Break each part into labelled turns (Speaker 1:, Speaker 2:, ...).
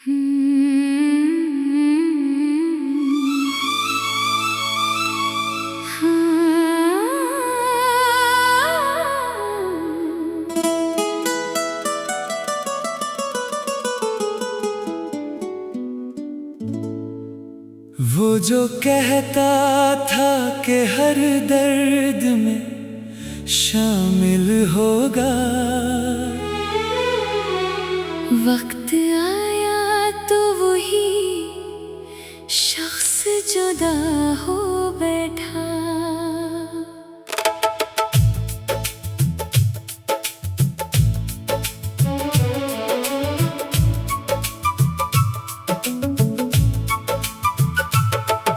Speaker 1: वो जो कहता था कि हर दर्द में शामिल होगा,
Speaker 2: वक्त आया तो वही शख्स जुदा हो बैठा।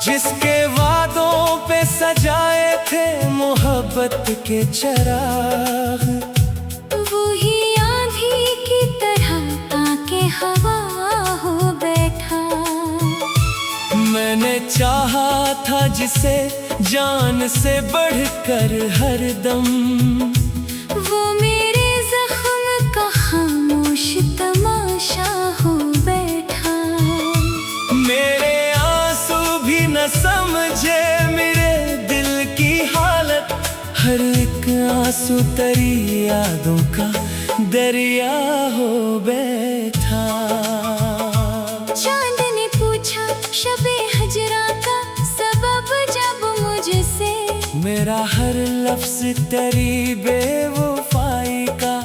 Speaker 1: जिसके वादों पे सजाए थे मोहब्बत के चराग,
Speaker 2: वही आंधी की तरह आके हवा हो बैठा।
Speaker 1: मैंने चाहा था जिसे जान से बढ़कर हरदम,
Speaker 2: वो मेरे जख्म का खामोश तमाशा हो बैठा।
Speaker 1: मेरे आंसू भी न समझे मेरे दिल की हालत, हर एक आंसू तेरी यादों का दरिया हो बैठा।
Speaker 2: चांद ने पूछा शबे हजरा का सबब जब मुझसे,
Speaker 1: मेरा हर लफ्ज तेरी बेवफाई का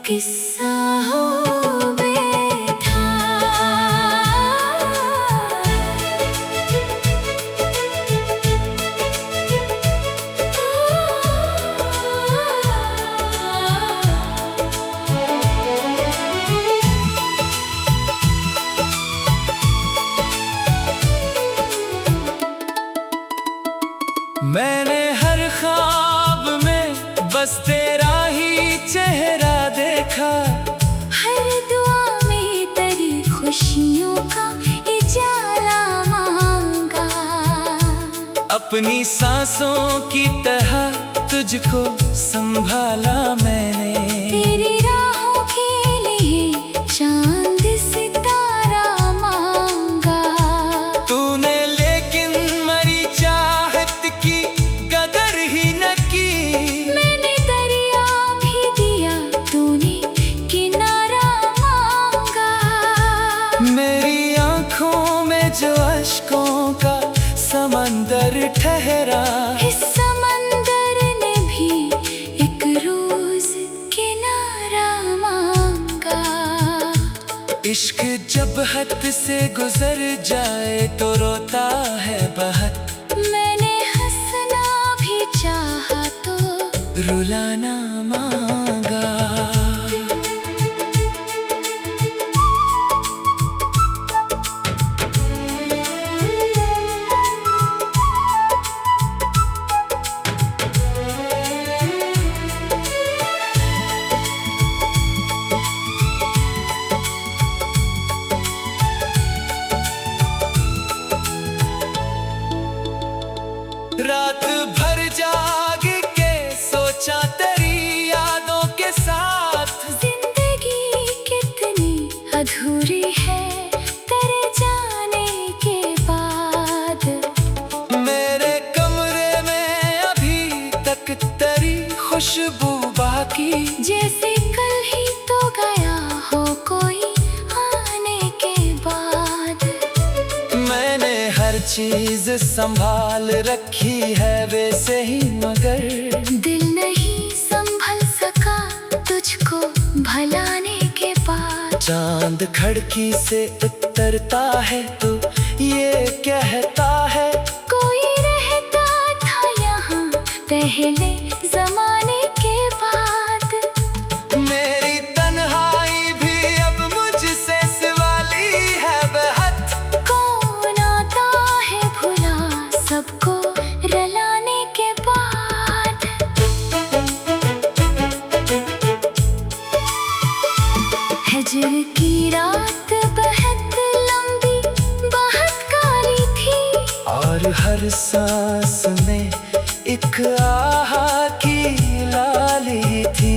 Speaker 2: किस्सा हो बैठा।
Speaker 1: मैंने हर ख्वाब में बस तेरा ही चेहरा देखा,
Speaker 2: हर दुआ में तेरी खुशियों का उजाला मांगा।
Speaker 1: अपनी सांसों की तरह तुझको संभाला मैंने,
Speaker 2: तेरी राहों के लिए चांद सितारा मांगा।
Speaker 1: तूने लेकिन मरी चाहत की कदर ही न की,
Speaker 2: मैंने दरिया भी दिया तूने किनारा मांगा।
Speaker 1: मेरी आंखों में जो अश्कों का समंदर ठहरा,
Speaker 2: इस समंदर ने भी एक रोज किनारा मांगा।
Speaker 1: इश्क जब हद से गुजर जाए तो रोता है बहुत,
Speaker 2: मैंने हंसना भी चाहा तो
Speaker 1: रुलाना मांगा। रात भर जाग के सोचा तेरी यादों के साथ,
Speaker 2: जिंदगी कितनी अधूरी है तेरे जाने के बाद।
Speaker 1: मेरे कमरे में अभी तक तेरी खुशबू बाकी,
Speaker 2: जैसे कल ही तो गया हो कोई आने के बाद।
Speaker 1: मैंने हर चीज संभाल रखी है वैसे ही, मगर
Speaker 2: दिल नहीं संभल सका तुझको भलाने के बाद।
Speaker 1: चांद खिड़की से उतरता है तो ये कहता है,
Speaker 2: कोई रहता था यहाँ पहले जमाने के बाद।
Speaker 1: मेरी तन्हाई भी अब मुझसे सिवाली है बहुत,
Speaker 2: कौन आता है भुला सबको रलाने के बाद। हजर की रात बहुत लंबी बहुत काली थी,
Speaker 1: और हर सांस में एक आहा की लाली थी।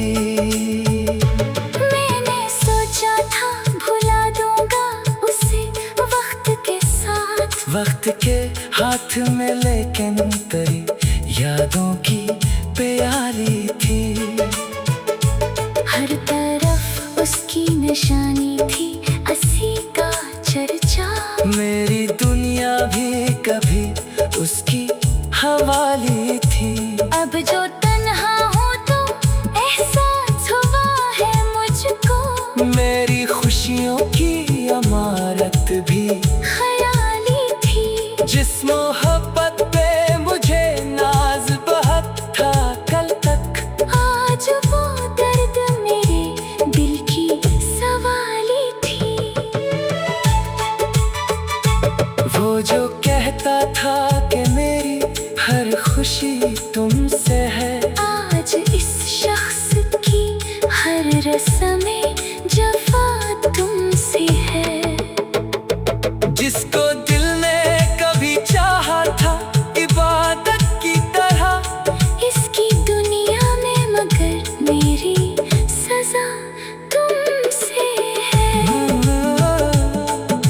Speaker 2: मैंने सोचा था भुला दूंगा उसे
Speaker 1: वक्त के हाथ में लेकिन तेरी यादों की प्यारी थी।
Speaker 2: हर तरफ उसकी निशानी थी, अस्सी का चर्चा।
Speaker 1: मेरी दुनिया भी कभी उसकी हवाली थी।
Speaker 2: अब जो तन्हा हूँ तो एहसास हुआ है मुझको,
Speaker 1: मेरी खुशियों की इमारत भी
Speaker 2: ख्याली थी।
Speaker 1: जिस मोहब्बत पे मुझे नाज बहुत था कल तक,
Speaker 2: आज वो दर्द मेरे दिल की सवाली थी।
Speaker 1: वो जो कहता था कि मेरी हर खुशी तुमसे है,
Speaker 2: आज इस शख्स की हर रस्में जफा तुमसे है।
Speaker 1: जिसको दिल ने कभी चाहा था इबादत की तरह,
Speaker 2: इसकी दुनिया में मगर मेरी सजा तुमसे है।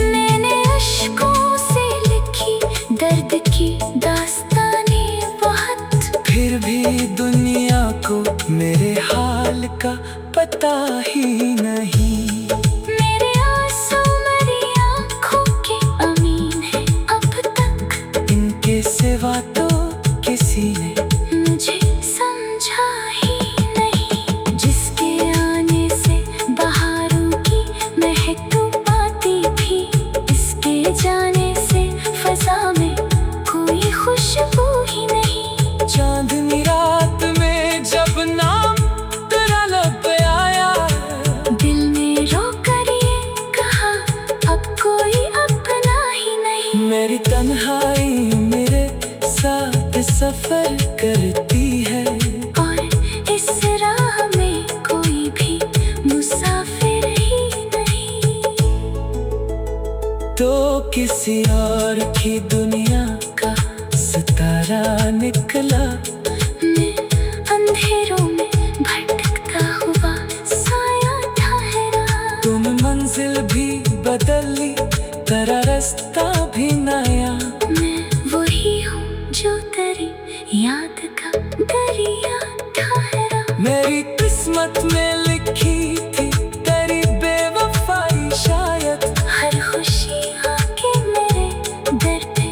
Speaker 2: मैंने अश्कों से लिखी दर्द की दास्ताने बहुत,
Speaker 1: फिर भी दुनिया को मेरे हाल का पता ही नहीं।
Speaker 2: मेरे आंसू मेरी आँखों के अमीन है अब तक,
Speaker 1: इनके सिवा तो किसी ने
Speaker 2: मुझे समझा ही नहीं। जिसके आने से बहारों की महक पाती थी, इसके जाने से फजा में कोई खुशबू ही नहीं।
Speaker 1: चांदनी रात में जब नाम तेरा लब पे आया,
Speaker 2: दिल में रो कर ये कहा अब कोई अपना ही नहीं।
Speaker 1: मेरी तन्हाई मेरे साथ सफर करती है,
Speaker 2: और इस राह में कोई भी मुसाफिर ही नहीं।
Speaker 1: तो किसी और की दुनिया का सितारा निकला।
Speaker 2: मैं अंधेरों में भटकता हुआ साया ठहरा।
Speaker 1: तुम मंजिल भी बदली, तेरा रास्ता भी नया।
Speaker 2: मैं वही हूँ जो तेरी याद का दरिया ठहरा।
Speaker 1: मेरी किस्मत में लिखी थी तेरी बेवफाई शायद,
Speaker 2: हर खुशी आके मेरे दर पे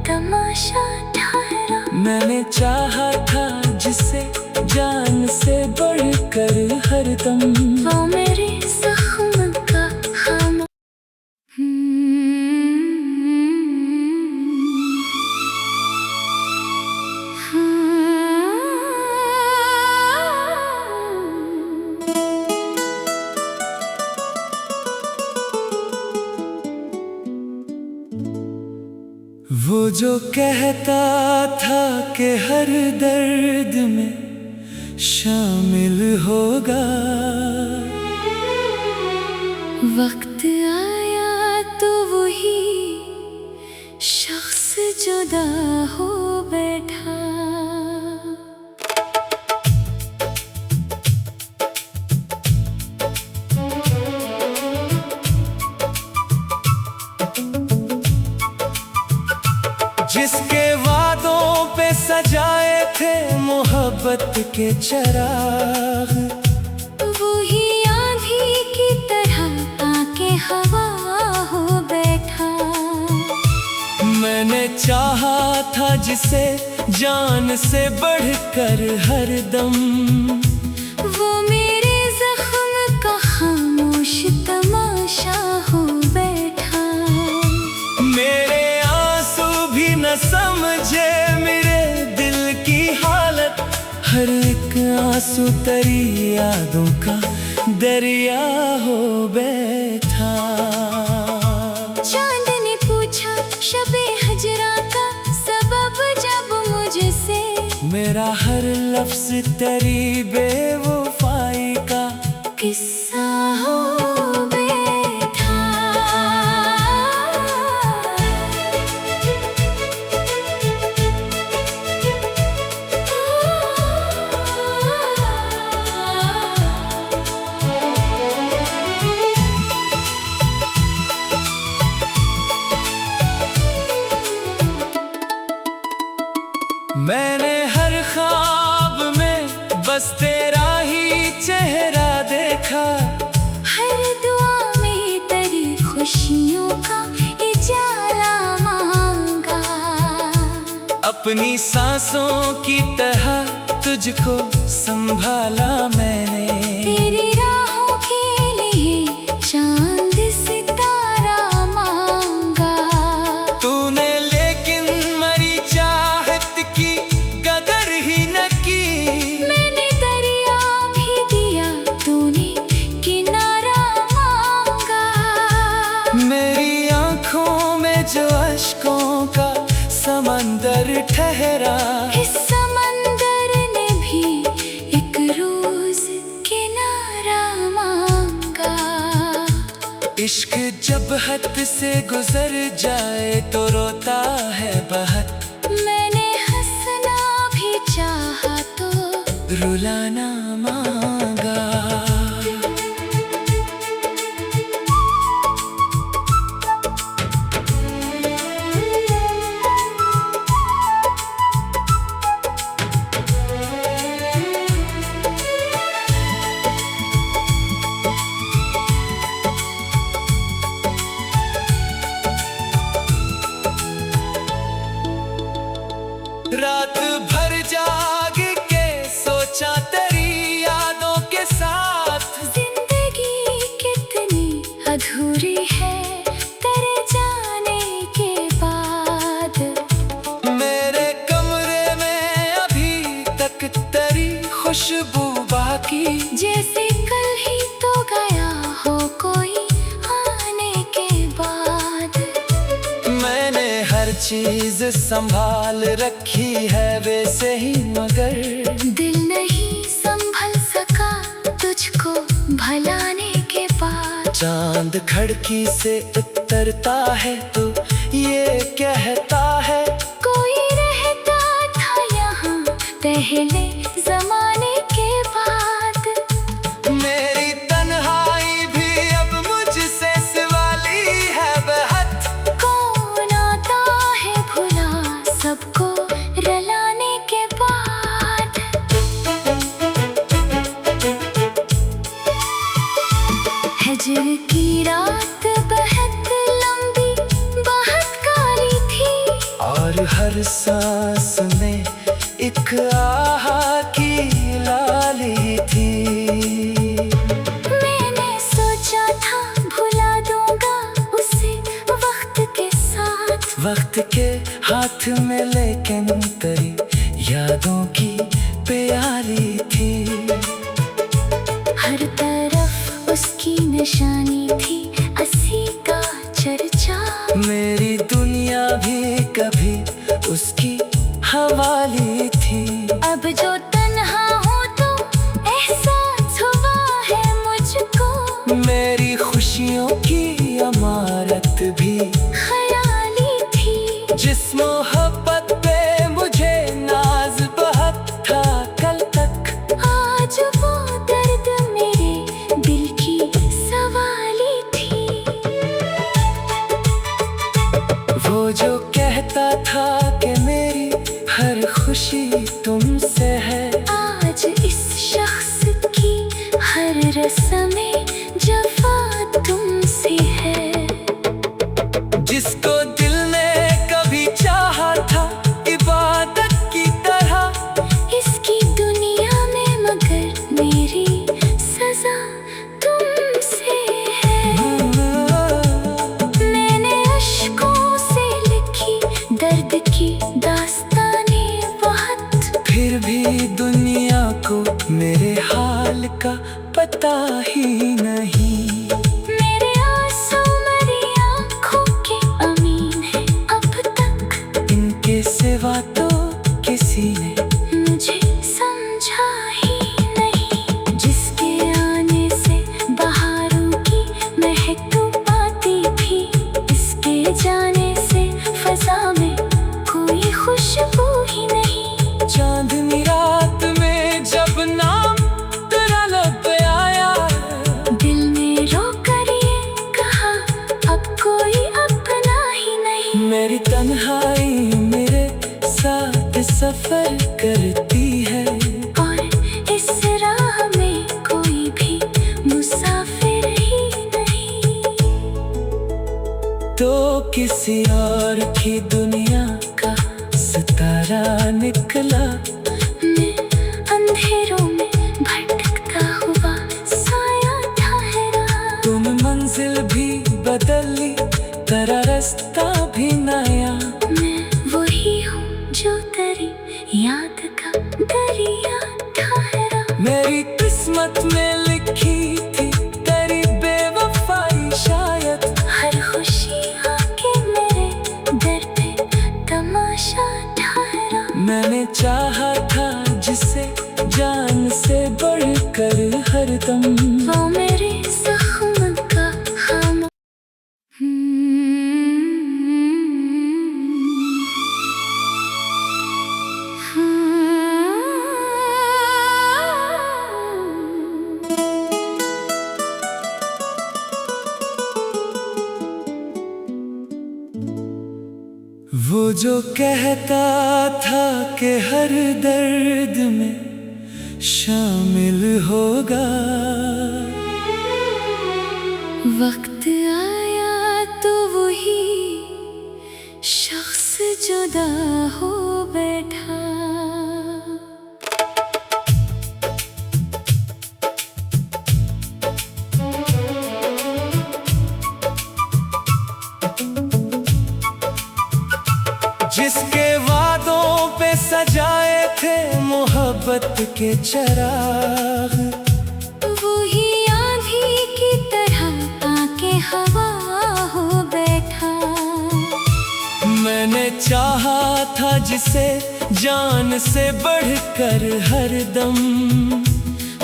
Speaker 2: तमाशा ठहरा।
Speaker 1: मैंने चाहा था जिसे जान से बढ़कर हरदम,
Speaker 2: वो मेरे जख्म का खाम।
Speaker 1: वो जो कहता था कि हर दर्द में शामिल होगा,
Speaker 2: वक्त आया तो वही शख्स जुदा हो बैठा।
Speaker 1: जिसके वादों पे सजाए थे मोहब्बत के चराग,
Speaker 2: वो ही आंधी की तरह आके हवा हो बैठा।
Speaker 1: मैंने चाहा था जिसे जान से बढ़कर हरदम,
Speaker 2: वो मेरे जख्म का खामोश तमाशा हो बैठा।
Speaker 1: मेरे आंसू भी न समझे मेरे दिल की हालत, हर एक आंसू तेरी यादों का दरिया हो बैठा।
Speaker 2: चांद ने पूछा शबे हजरा का सबब जब मुझसे,
Speaker 1: मेरा हर लफ्ज तेरी बेवफाई का
Speaker 2: किस्सा हो बैठा।
Speaker 1: बस तेरा ही चेहरा देखा।
Speaker 2: हर दुआ में तेरी खुशियों का उजाला मांगा।
Speaker 1: अपनी सांसों की तरह तुझको संभाला मैंने।
Speaker 2: तेरी राहों के लिए चांद सितारा मांगा।
Speaker 1: तूने लेकिन मरी चाहत की कदर ही न की।
Speaker 2: मैंने दरिया भी दिया, तूने किनारा मांगा।
Speaker 1: मेरी आंखों में जो अश्कों का समंदर ठहरा,
Speaker 2: इस समंदर ने भी एक रोज किनारा मांगा।
Speaker 1: इश्क जब हद से गुजर जाए तो रोता है बहुत।
Speaker 2: मैंने हंसना भी चाहा तो
Speaker 1: रुलाना मांगा। रात भर जाग के सोचा तेरी यादों के साथ।
Speaker 2: जिंदगी कितनी अधूरी है तेरे जाने के बाद।
Speaker 1: मेरे कमरे में अभी तक तेरी खुशबू बाकी।
Speaker 2: जैसे कल ही तो गया हो कोई आने के बाद।
Speaker 1: मैंने हर चीज संभाल रखी है वैसे ही, मगर
Speaker 2: दिल नहीं संभल सका तुझको भलाने के बाद।
Speaker 1: चांद खिड़की से उतरता है तो ये कहता है,
Speaker 2: कोई रहता था यहाँ पहले जमाने के बाद।
Speaker 1: मेरी तन्हाई भी अब मुझसे सिवाली है बहुत।
Speaker 2: कौन आता है भुला सबको रलाने के बाद। हजर की रात बहुत लंबी बहुत काली थी।
Speaker 1: और हर सांस में एक आह की लाली थी।
Speaker 2: मैंने सोचा था भुला दूंगा उसे वक्त के साथ।
Speaker 1: वक्त के हाथ में लेकिन तेरी यादों की प्याली थी।
Speaker 2: हर तरफ उसकी निशानी थी, अस्सी का चर्चा।
Speaker 1: मेरी दुनिया भी कभी उसकी हवाली थी।
Speaker 2: अब जो तन्हा हूँ तो एहसास हुआ है मुझको।
Speaker 1: मेरी खुशियों की अमारत भी
Speaker 2: ख्याली थी।
Speaker 1: जिस मोहब्बत पे मुझे नाज बहुत था कल तक,
Speaker 2: आज वो दर्द मेरे दिल की सवाली थी।
Speaker 1: वो जो कहता था कि मेरी हर खुशी तुमसे है,
Speaker 2: आज इस शख्स की हर रस्में जफा तुमसे है।
Speaker 1: जिसको दिल ने कभी चाहा था इबादत की तरह,
Speaker 2: इसकी दुनिया में मगर मेरी सजा तुमसे है। मैंने अश्कों से लिखी दर्द की दास्ताने बहुत।
Speaker 1: फिर भी दुनिया को मेरे हाल का पता ही नहीं।
Speaker 2: मेरे आंसू मेरी आंखों के अमीन है अब तक।
Speaker 1: इनके सिवा तो किसी ने
Speaker 2: मुझे समझा ही नहीं। जिसके आने से बहारों की महक तो पाती थी, इसके जाने से फजा में कोई खुशबू ही नहीं।
Speaker 1: चांदनी रात में जब नाम तेरा लब पे आया, तो किसी और की दुनिया का सितारा निकला।
Speaker 2: मैं अंधेरों में भटकता हुआ साया ठहरा।
Speaker 1: तुम मंजिल भी बदली, तेरा रास्ता भी नया।
Speaker 2: मैं वही हूँ जो तेरी याद का दरिया ठहरा।
Speaker 1: मेरी किस्मत में लिखी थी तेरी बेवफाई शायद।
Speaker 2: हर खुशी आके मेरे दर पे तमाशा ठहरा।
Speaker 1: मैंने चाहा था जिसे जान से बढ़कर हरदम।
Speaker 2: वो मेरे जख्म का खाम।
Speaker 1: वो जो कहता था कि हर दर्द में शामिल होगा।
Speaker 2: वक्त आया तो वही शख्स जुदा हो बैठा।
Speaker 1: जिसके वादों पे सजाए थे मोहब्बत के चराग।
Speaker 2: वही आंधी की तरह आके हवा हो बैठा।
Speaker 1: मैंने चाहा था जिसे जान से बढ़कर हरदम।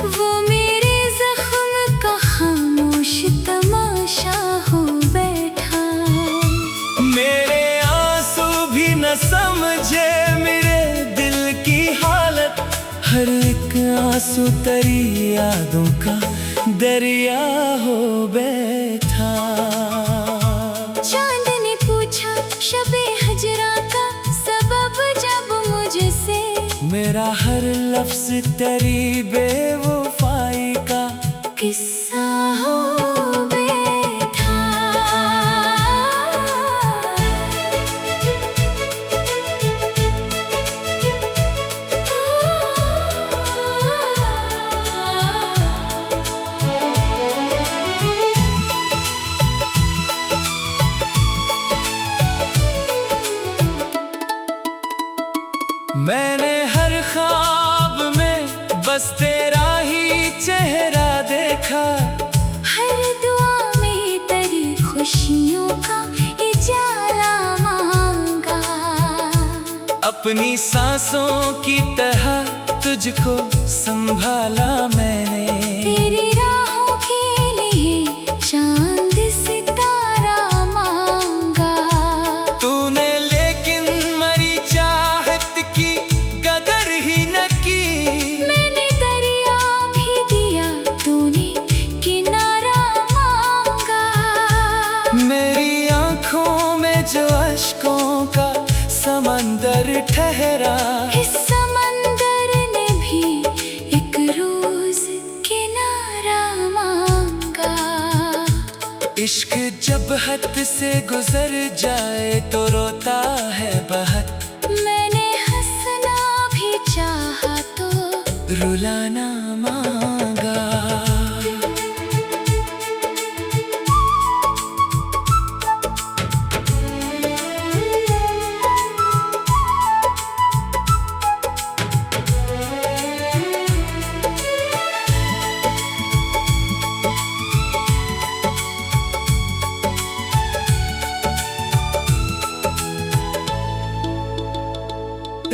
Speaker 2: वो मेरे जख्म का खामोश तमाशा हो बैठा।
Speaker 1: मेरे आंसू भी न समझे मेरे दिल की हालत। हर एक आंसू तेरी यादों का दरिया हो बैठा।
Speaker 2: चांद ने पूछा शबे हजरा का सबब जब मुझसे।
Speaker 1: मेरा हर लफ्ज तेरी बेवफाई का
Speaker 2: किस्सा हो बैठा।
Speaker 1: मैंने हर ख्वाब में बस तेरा ही चेहरा देखा।
Speaker 2: हर दुआ में तेरी खुशियों का इजाला मांगा।
Speaker 1: अपनी सांसों की तरह तुझको संभाला मैंने।
Speaker 2: तेरी राहों के लिए चांद सितारा मांगा।
Speaker 1: तूने लेकिन मरी चाहत की कदर ही न की।
Speaker 2: मैंने दरिया भी दिया, तूने किनारा मांगा।
Speaker 1: मेरी आंखों में जो अश्कों का समंदर ठहरा।
Speaker 2: इस समंदर ने भी एक रोज किनारा मांगा।
Speaker 1: इश्क जब हद से गुजर जाए तो रोता है बहुत।
Speaker 2: मैंने हंसना भी चाहा तो
Speaker 1: रुलाना मांगा।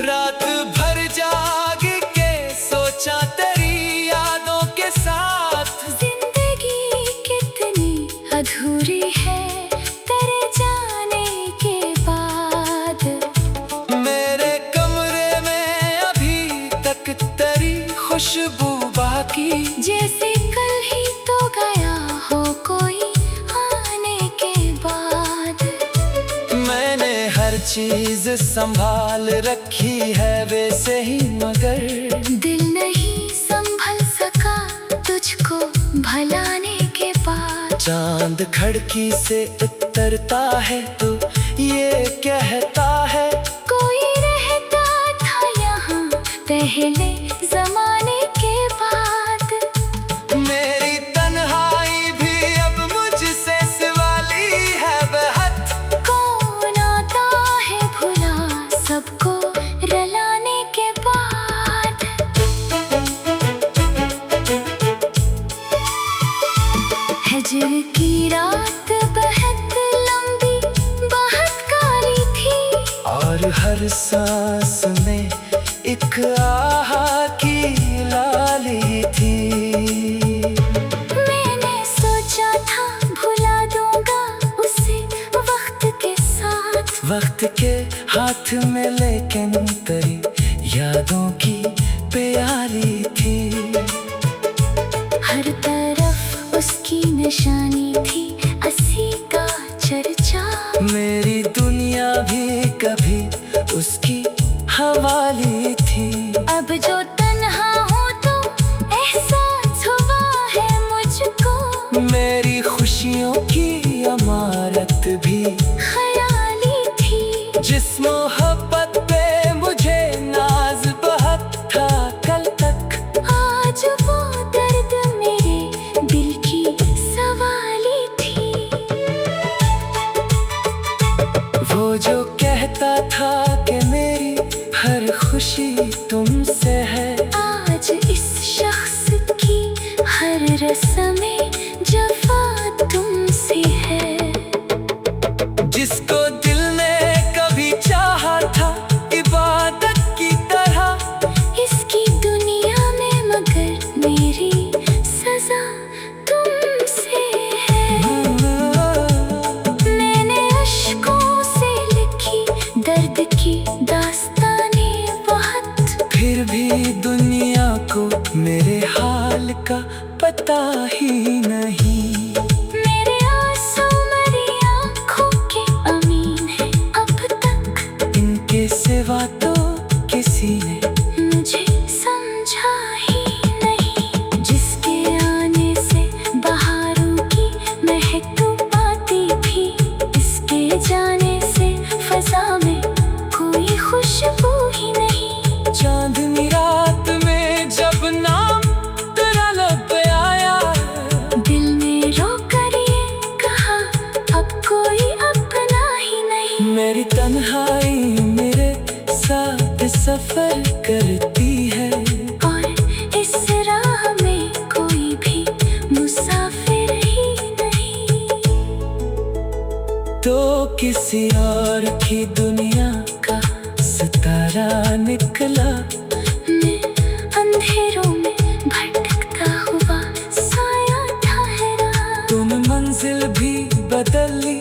Speaker 1: रात भर जाग के सोचा तेरी यादों के साथ।
Speaker 2: जिंदगी कितनी अधूरी है तेरे जाने के बाद।
Speaker 1: मेरे कमरे में अभी तक तेरी खुशबू बाकी।
Speaker 2: जैसे कल ही तो गया हो कोई आने के बाद।
Speaker 1: मैंने हर चीज संभाल रखी है वैसे ही, मगर
Speaker 2: दिल नहीं संभल सका तुझको भलाने के बाद।
Speaker 1: चांद खिड़की से उतरता है तो ये कहता है,
Speaker 2: कोई रहता था यहाँ पहले जमाने के बाद।
Speaker 1: मेरी तन्हाई भी अब मुझसे सिवाली है बेहद।
Speaker 2: कौन आता है भुला सबको रलाने के बाद। हजर की रात बहुत लंबी बहुत काली थी,
Speaker 1: और हर सांस में एक आह की लाली थी।
Speaker 2: मैंने सोचा था भुला दूंगा उसे वक्त के साथ।
Speaker 1: वक्त के हाथ में लेकिन तेरी यादों की प्याली थी।
Speaker 2: हर तरफ उसकी निशानी थी, अस्सी का चर्चा।
Speaker 1: मेरी दुनिया भी कभी उसकी हवाली थी।
Speaker 2: अब जो तन्हा हूँ तो एहसास हुआ है मुझको,
Speaker 1: मेरी खुशियों की इमारत भी
Speaker 2: ख्याली थी।
Speaker 1: जिस मोहब्बत पे मुझे नाज बहुत था कल तक,
Speaker 2: आज वो दर्द मेरे दिल की सवाली थी।
Speaker 1: वो जो कहता था कि मेरी हर खुशी तुमसे है,
Speaker 2: आज इस शख्स की हर रस्में जफा तुमसे है।
Speaker 1: जिसको दिल ने कभी चाहा था इबादत की तरह,
Speaker 2: इसकी दुनिया में मगर मेरी सजा तुमसे है। मैंने अश्कों से लिखी दर्द की दास्ताने बहुत,
Speaker 1: फिर भी दुनिया को मेरे हाल का पता ही नहीं।
Speaker 2: मेरे आंसू मेरी आँखों के अमीन है अब तक।
Speaker 1: इनके सिवा तो किसी ने
Speaker 2: मुझे समझा ही नहीं, जिसके आने से बहारों की महक तो पाती थी, इसके जाने से फजा में कोई खुशबू ही नहीं।
Speaker 1: चांदनी रात में जब नाम तेरा लब पे आया,
Speaker 2: दिल में रो कर ये कहा अब कोई अपना ही नहीं।
Speaker 1: मेरी तन्हाई मेरे साथ सफर करती है,
Speaker 2: और इस राह में कोई भी मुसाफिर ही नहीं।
Speaker 1: तो किसी और की दुनिया का सितारा निकला।
Speaker 2: मैं अंधेरों में भटकता हुआ साया ठहरा।
Speaker 1: तुम मंजिल भी बदली,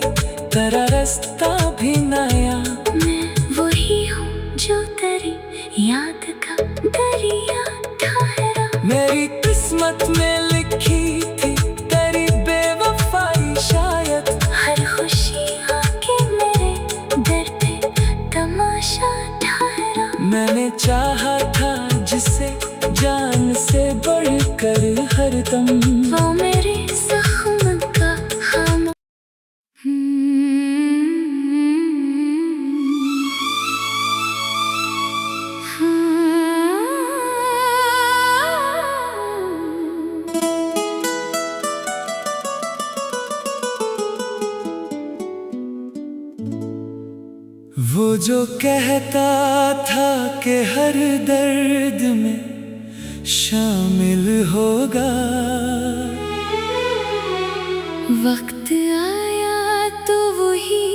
Speaker 1: तेरा रास्ता भी नया।
Speaker 2: मैं वही हूँ जो तेरी याद का दरिया ठहरा।
Speaker 1: मेरी किस्मत में लिखी थी तेरी बेवफाई शायद,
Speaker 2: हर खुशी आके मेरे दर पे तमाशा ठहरा।
Speaker 1: मैंने चाहा था जिसे जान से बढ़कर हरदम,
Speaker 2: वो मेरे जख्म का खाम।
Speaker 1: वो जो कहता था कि हर दर्द में शामिल होगा,
Speaker 2: वक्त आया तो वही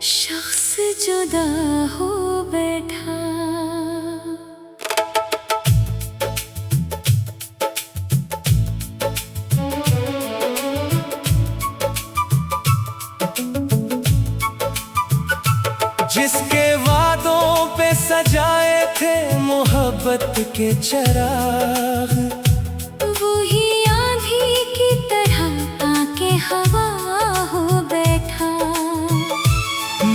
Speaker 2: शख्स जुदा हो बैठा।
Speaker 1: जिसके वादों पे सजाए थे मोहब्बत के चराग,
Speaker 2: वही आंधी की तरह आके हवा हो बैठा।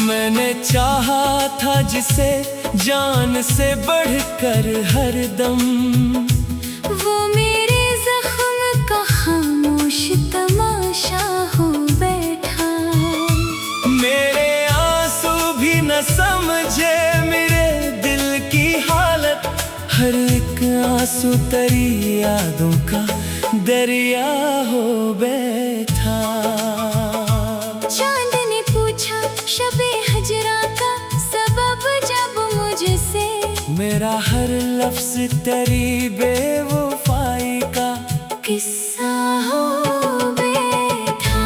Speaker 1: मैंने चाहा था जिसे जान से बढ़कर हरदम,
Speaker 2: वो मेरे जख्म का खामोश तमाशा हो बैठा।
Speaker 1: आंसू तेरी यादों का दरिया हो बैठा।
Speaker 2: चांद ने पूछा शबे हजरा का सबब जब मुझसे,
Speaker 1: मेरा हर लफ्ज तेरी बेवफाई का
Speaker 2: किस्सा हो बैठा।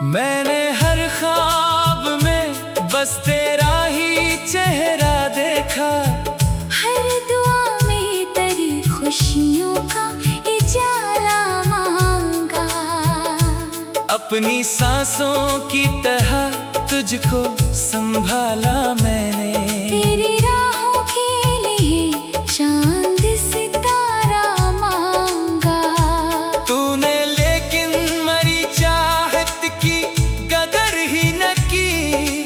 Speaker 1: मैंने हर ख्वाब में बस तेरा ही चेहरा देखा,
Speaker 2: हर दुआ में तेरी खुशियों का उजाला मांगा।
Speaker 1: अपनी सांसों की तरह तुझको संभाला मैंने,
Speaker 2: तेरी राहों के लिए चांद सितारा मांगा।
Speaker 1: तूने लेकिन मरी चाहत की कदर ही न की।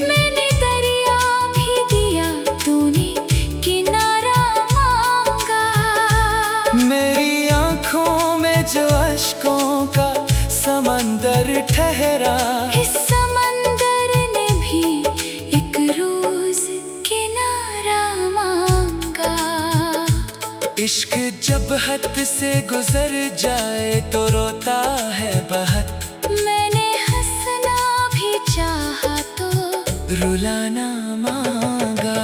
Speaker 2: मैंने दरिया भी दिया, तूने किनारा मांगा।
Speaker 1: मेरी आंखों में जो अश्कों का समंदर ठहरा,
Speaker 2: इस समंदर ने भी एक रोज किनारा मांगा।
Speaker 1: इश्क जब हद से गुजर जाए तो रोता है बहुत,
Speaker 2: मैंने हंसना भी चाहा तो
Speaker 1: रुलाना मांगा।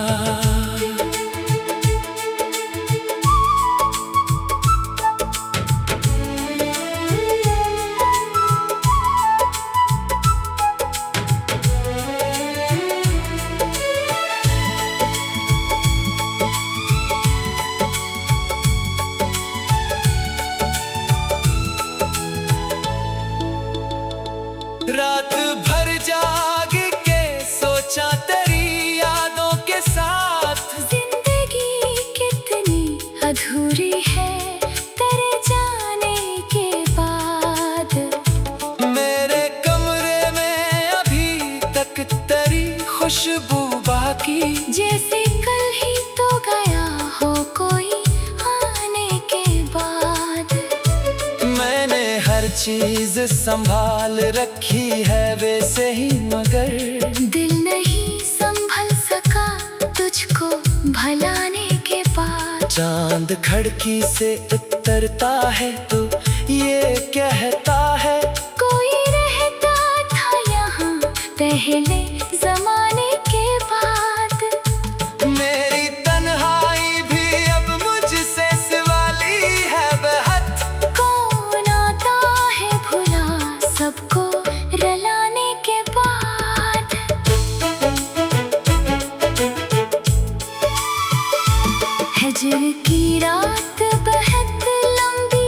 Speaker 1: रात भर जाग के सोचा तेरी यादों के साथ,
Speaker 2: जिंदगी कितनी अधूरी है तेरे जाने के बाद।
Speaker 1: मेरे कमरे में अभी तक तेरी खुशबू बाकी,
Speaker 2: जैसे कल ही तो गया हो कोई आने के बाद।
Speaker 1: मैंने हर चीज संभाल रखी है वैसे ही, मगर
Speaker 2: दिल नहीं संभल सका तुझको भलाने के बाद।
Speaker 1: चांद खिड़की से उतरता है तो ये कहता है,
Speaker 2: कोई रहता था यहाँ पहले जमाने के बाद।
Speaker 1: मेरी तन्हाई भी अब मुझसे सिवाली है बहुत।
Speaker 2: कौन आता है भुला सबको रलाने के बाद। हजर की रात बहुत लंबी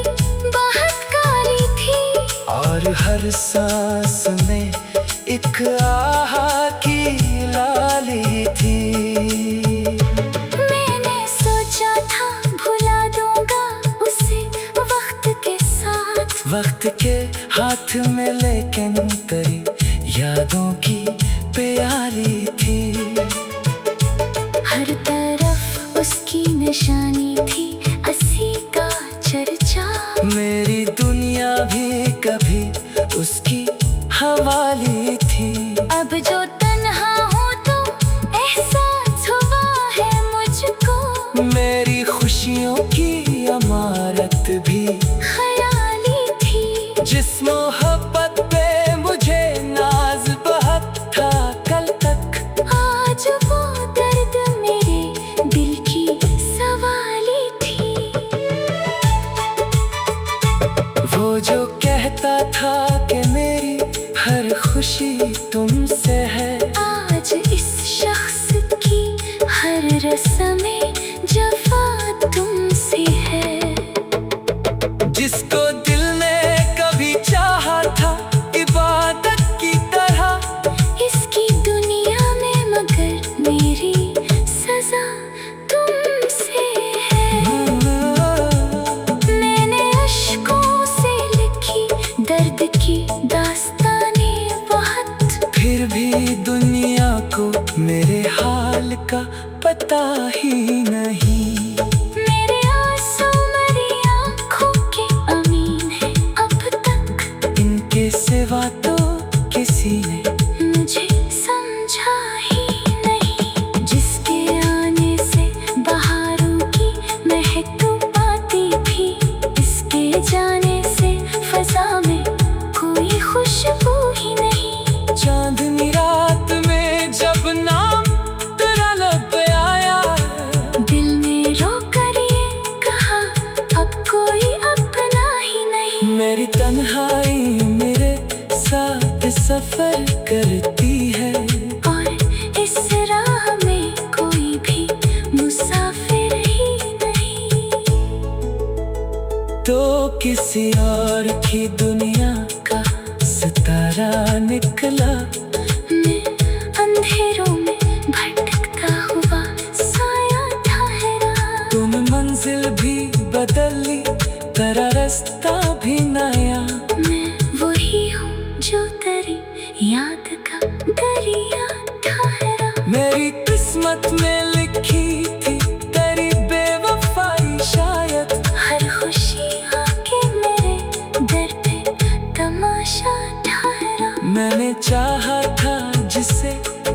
Speaker 2: बहुत काली थी,
Speaker 1: और हर सांस में एक आह की लाली थी।
Speaker 2: मैंने सोचा था भुला दूंगा उसे वक्त के साथ।
Speaker 1: वक्त के हाथ में लेकिन तेरी यादों की प्याली थी।
Speaker 2: हर तरफ उसकी निशानी थी, अस्सी का चर्चा।
Speaker 1: मेरी दुनिया भी कभी उसकी हवाली थी।
Speaker 2: अब जो तन्हा हूँ तो एहसास हुआ है मुझको,
Speaker 1: मेरी खुशियों की अमारत भी
Speaker 2: ख्याली थी।
Speaker 1: जिस मोहब्बत पे मुझे नाज बहुत था कल तक,
Speaker 2: आज वो दर्द मेरे दिल की सवाली थी।
Speaker 1: वो जो कहता था कि मेरी हर खुशी तुमसे है,
Speaker 2: आज इस शख्स की हर रस्में जफा तुमसे है।
Speaker 1: जिसको दिल ने कभी चाहा था इबादत की तरह,
Speaker 2: इसकी दुनिया में मगर मेरी सजा तुमसे है। मैंने अश्कों से लिखी दर्द की दास्तानें बहुत,
Speaker 1: फिर भी दुनिया को मेरे हाल का पता ही नहीं।
Speaker 2: मेरे आंसू मेरी आंखों के अमीन है अब तक,
Speaker 1: इनके सिवा तो किसी ने
Speaker 2: मुझे समझा ही नहीं। जिसके आने से बहारों की महक पाती थी, इसके जाने से फजा में कोई खुशबू ही नहीं।
Speaker 1: चांदनी रात में जब नाम तेरा लब पे आया,
Speaker 2: दिल में रो कर ये कहा अब कोई अपना ही नहीं।
Speaker 1: मेरी तन्हाई मेरे साथ सफर करती है,
Speaker 2: और इस राह में कोई भी मुसाफिर ही नहीं।
Speaker 1: तो किसी और की दुनिया का सितारा निकला।
Speaker 2: मैं अंधेरों में भटकता हुआ साया ठहरा।
Speaker 1: तुम मंजिल भी बदल ली, तेरा रास्ता भी नया।
Speaker 2: मैं वही हूँ जो तेरी याद का दरिया ठहरा।
Speaker 1: मेरी किस्मत में लिखी थी तेरी बेवफाई शायद।
Speaker 2: हर खुशी आके मेरे दर पे तमाशा ठहरा।
Speaker 1: मैंने चाहा था जिसे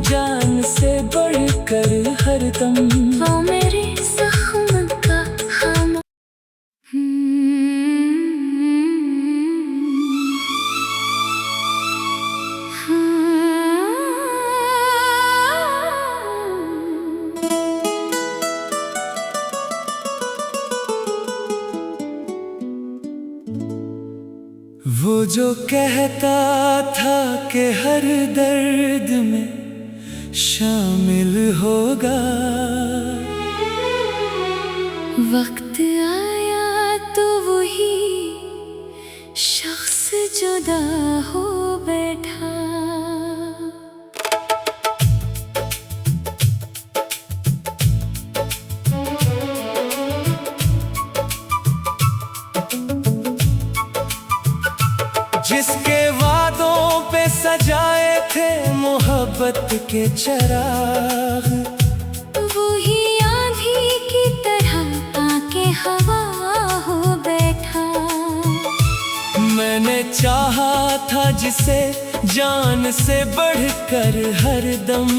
Speaker 1: जान से बढ़कर हरदम,
Speaker 2: वो मेरे जख्म का खामोश
Speaker 1: वो जो कहता था कि हर दर्द में शामिल होगा।
Speaker 2: वक्त आया तो वही शख्स जुदा हो बैठा।
Speaker 1: जिसके वादों पे सजाए थे मोहब्बत के चराग,
Speaker 2: वही आंधी की तरह आके हवा हो बैठा।
Speaker 1: मैंने चाहा था जिसे जान से बढ़कर हरदम,